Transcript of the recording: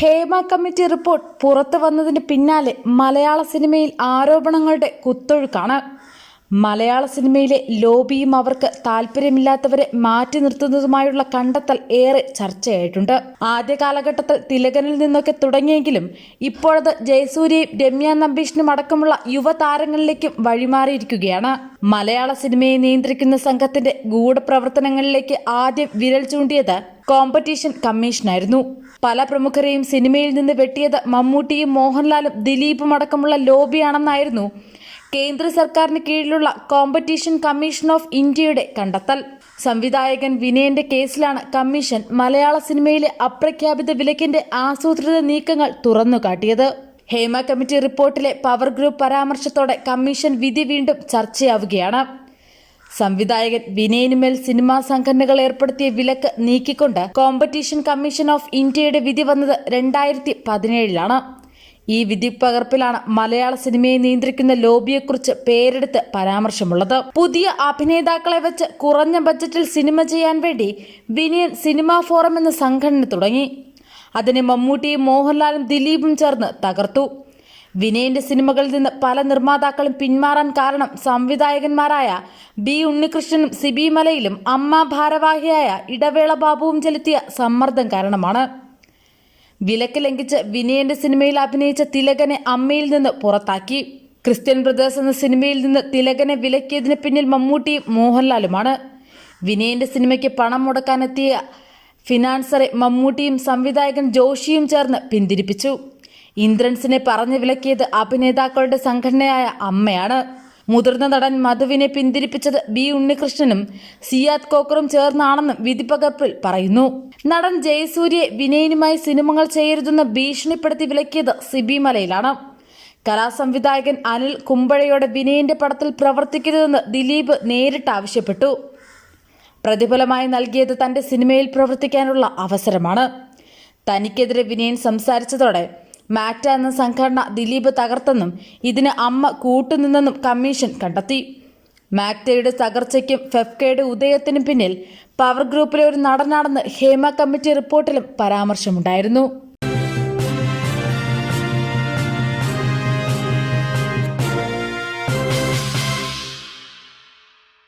Hema committee report പുറത്തു വന്നതിന് പിന്നാലെ മലയാള സിനിമയിൽ ആരോപണങ്ങളുടെ കുത്തൊഴുക്കാണ്. മലയാള സിനിമയിലെ ലോബിയും അവർക്ക് താല്പര്യമില്ലാത്തവരെ മാറ്റി നിർത്തുന്നതുമായുള്ള കണ്ടെത്തൽ ഏറെ ചർച്ചയായിട്ടുണ്ട്. ആദ്യ കാലഘട്ടത്തിൽ തിലകനിൽ നിന്നൊക്കെ തുടങ്ങിയെങ്കിലും ഇപ്പോഴത് ജയസൂര്യയും രമ്യ നമ്പീഷിനും അടക്കമുള്ള യുവതാരങ്ങളിലേക്കും വഴിമാറിയിരിക്കുകയാണ്. മലയാള സിനിമയെ നിയന്ത്രിക്കുന്ന സംഘത്തിന്റെ ഗൂഢപ്രവർത്തനങ്ങളിലേക്ക് ആദ്യം വിരൽ ചൂണ്ടിയത് കോമ്പറ്റീഷൻ കമ്മീഷനായിരുന്നു. പല പ്രമുഖരെയും സിനിമയിൽ നിന്ന് വെട്ടിയത് മമ്മൂട്ടിയും മോഹൻലാലും ദിലീപും അടക്കമുള്ള ലോബിയാണെന്നായിരുന്നു കേന്ദ്ര സർക്കാരിന് കീഴിലുള്ള കോമ്പറ്റീഷൻ കമ്മീഷൻ ഓഫ് ഇന്ത്യയുടെ കണ്ടെത്തൽ. സംവിധായകൻ വിനയന്റെ കേസിലാണ് കമ്മീഷൻ മലയാള സിനിമയിലെ അപ്രഖ്യാപിത വിലക്കിന്റെ ആസൂത്രിത നീക്കങ്ങൾ തുറന്നുകാട്ടിയത്. ഹേമ കമ്മിറ്റി റിപ്പോർട്ടിലെ പവർ ഗ്രൂപ്പ് പരാമർശത്തോടെ കമ്മീഷൻ വിധി വീണ്ടും ചർച്ചയാവുകയാണ്. സംവിധായകൻ വിനയനുമേൽ സിനിമാ സംഘടനകൾ ഏർപ്പെടുത്തിയ വിലക്ക് നീക്കിക്കൊണ്ട് കോമ്പറ്റീഷൻ കമ്മീഷൻ ഓഫ് ഇന്ത്യയുടെ വിധി വന്നത് 2017 ഈ വിധി പകർപ്പിലാണ് മലയാള സിനിമയെ നിയന്ത്രിക്കുന്ന ലോബിയെക്കുറിച്ച് പേരെടുത്ത് പരാമർശമുള്ളത്. പുതിയ അഭിനേതാക്കളെ വെച്ച് കുറഞ്ഞ ബജറ്റിൽ സിനിമ ചെയ്യാൻ വേണ്ടി വിനയൻ സിനിമാ ഫോറം എന്ന സംഘടന തുടങ്ങി. അതിനെ മമ്മൂട്ടിയും മോഹൻലാലും ദിലീപും ചേർന്ന് തകർത്തു. വിനയന്റെ സിനിമകളിൽ നിന്ന് പല നിർമ്മാതാക്കളും പിന്മാറാൻ കാരണം സംവിധായകന്മാരായ ബി ഉണ്ണികൃഷ്ണനും സിബി മലയിലും അമ്മ ഭാരവാഹിയായ ഇടവേള ബാബുവും ചെലുത്തിയ സമ്മർദ്ദം കാരണമാണ്. വിലക്ക് ലംഘിച്ച് വിനയന്റെ സിനിമയിൽ അഭിനയിച്ച തിലകനെ അമ്മയിൽ നിന്ന് പുറത്താക്കി. ക്രിസ്ത്യൻ ബ്രദേഴ്സ് എന്ന സിനിമയിൽ നിന്ന് തിലകനെ വിലക്കിയതിന് പിന്നിൽ മമ്മൂട്ടിയും മോഹൻലാലുമാണ്. വിനയന്റെ സിനിമയ്ക്ക് പണം മുടക്കാനെത്തിയ ഫിനാൻസറെ മമ്മൂട്ടിയും സംവിധായകൻ ജോഷിയും ചേർന്ന് പിന്തിരിപ്പിച്ചു. ഇന്ദ്രൻസിനെ പറഞ്ഞു വിലക്കിയത് അഭിനേതാക്കളുടെ സംഘടനയായ അമ്മയാണ്. മുതിർന്ന നടൻ മധുവിനെ പിന്തിരിപ്പിച്ചത് ബി ഉണ്ണികൃഷ്ണനും സിയാദ് കോക്കറും ചേർന്നാണെന്നും വിധിപകർപ്പിൽ പറയുന്നു. നടൻ ജയസൂര്യയെ വിനയനുമായി സിനിമകൾ ചെയ്യരുതെന്ന് ഭീഷണിപ്പെടുത്തി വിലക്കിയത് സിബി മലയിലാണ്. കലാസംവിധായകൻ അനിൽ കുമ്പഴയോടെ വിനയന്റെ പടത്തിൽ പ്രവർത്തിക്കരുതെന്ന് ദിലീപ് നേരിട്ട് ആവശ്യപ്പെട്ടു. പ്രതിഫലമായി നൽകിയത് തന്റെ സിനിമയിൽ പ്രവർത്തിക്കാനുള്ള അവസരമാണ്. തനിക്കെതിരെ വിനയൻ സംസാരിച്ചതോടെ മാക്ട എന്ന സംഘടന ദിലീപ് തകർത്തെന്നും ഇതിന് അമ്മ കൂട്ടുനിന്നെന്നും കമ്മീഷൻ കണ്ടെത്തി. മാക്ടയുടെ തകർച്ചയ്ക്കും ഫെഫ്കയുടെ ഉദയത്തിനും പിന്നിൽ പവർ ഗ്രൂപ്പിലെ ഒരു നടനാണെന്ന് ഹേമ കമ്മിറ്റി റിപ്പോർട്ടിലും പരാമർശമുണ്ടായിരുന്നു.